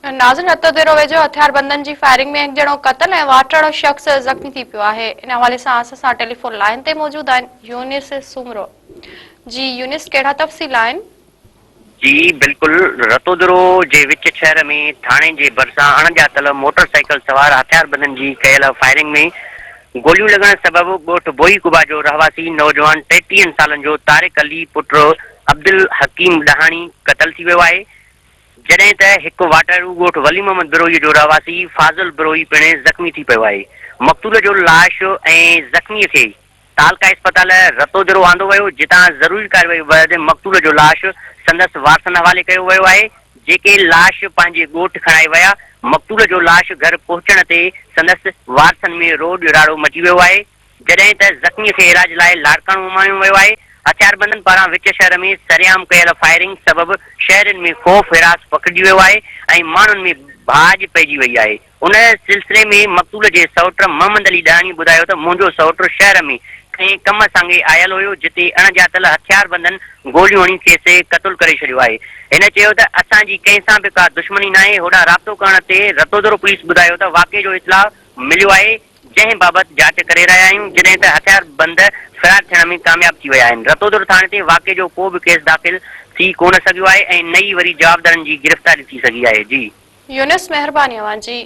नाज़िन रतोदेरो वेझो हथियारबंदनि जी फायरिंग में हिकु ॼणो क़तल ऐं वाटड़ शख़्स ज़ख़्मी थी पियो आहे। इन हवाले सां असां टेलीफोन लाइन ते मौजूद आहिनि यूनिस सुमरो। जी यूनिस, कहिड़ा तफ़सील आहिनि? जी बिल्कुल, रतोदरो जे विच शहर में थाणे जे भरिसां अणॼातल मोटरसाइकिल सवार हथियारबंदनि जी कयल फायरिंग में गोलियूं लॻण सबबि ॻोठ बोईकुबा जो रहवासी नौजवान 33 सालनि जो तारिक अली पुट अब्दुल हकीम डहाणी क़तल थी वियो आहे, जॾहिं त हिकु वाटड़ू ॻोठ वली मोहम्मद बिरोही जो रहवासी फाज़िल बिरोही पिणु ज़ख़्मी थी पियो आहे। मक़तूल जो लाश ऐं ज़ख़्मीअ खे तालका अस्पताल रतोदरो आंदो वियो, जितां ज़रूरी कार्रवाई बैदि मक़तूल जो लाश संदसि वारसनि हवाले कयो वियो आहे, जेके लाश पंहिंजे ॻोठ खणाए विया। मक़तूल जो लाश घर पहुचण ते संदसि वारसनि में रोड राड़ो मची वियो आहे, जॾहिं त ज़ख़्मीअ खे इलाज लाइ लाड़काणो घुमायो वियो आहे। हथियारबंदनि पारां विच शहर में सरेआम कयल फायरिंग सबबि शहरनि में ख़ौफ़ हिरास पखिड़िजी वियो आहे ऐं माण्हुनि में भाॼ पइजी वई आहे। उन सिलसिले में मक़तूल जे सौट मोहम्मद अली डहाणी ॿुधायो त मुंहिंजो सौट शहर में कंहिं कम सांगे आयल हुयो, जिते अणॼातल हथियारबंदनि गोलियूं हणी खेसि क़तल करे छॾियो आहे। हिन चयो त असांजी कंहिं सां बि का दुश्मनी नाहे। होॾां राब्तो करण ते रतोदरो पुलिस ॿुधायो त वाक़े जो इतला मिलियो आहे, जंहिं बाबति जांच करे रहिया आहियूं, जॾहिं त हथियारबंद फ़रार थियण में कामयाब थी विया आहिनि। रतोदरो थाणे ते वाक़े जो को बि केस दाख़िल थी कोन सघियो आहे ऐं नई वरी जवाबदारनि जी गिरफ़्तारी थी सघी आहे। जी यूनिस, महिरबानी अव्हां जी।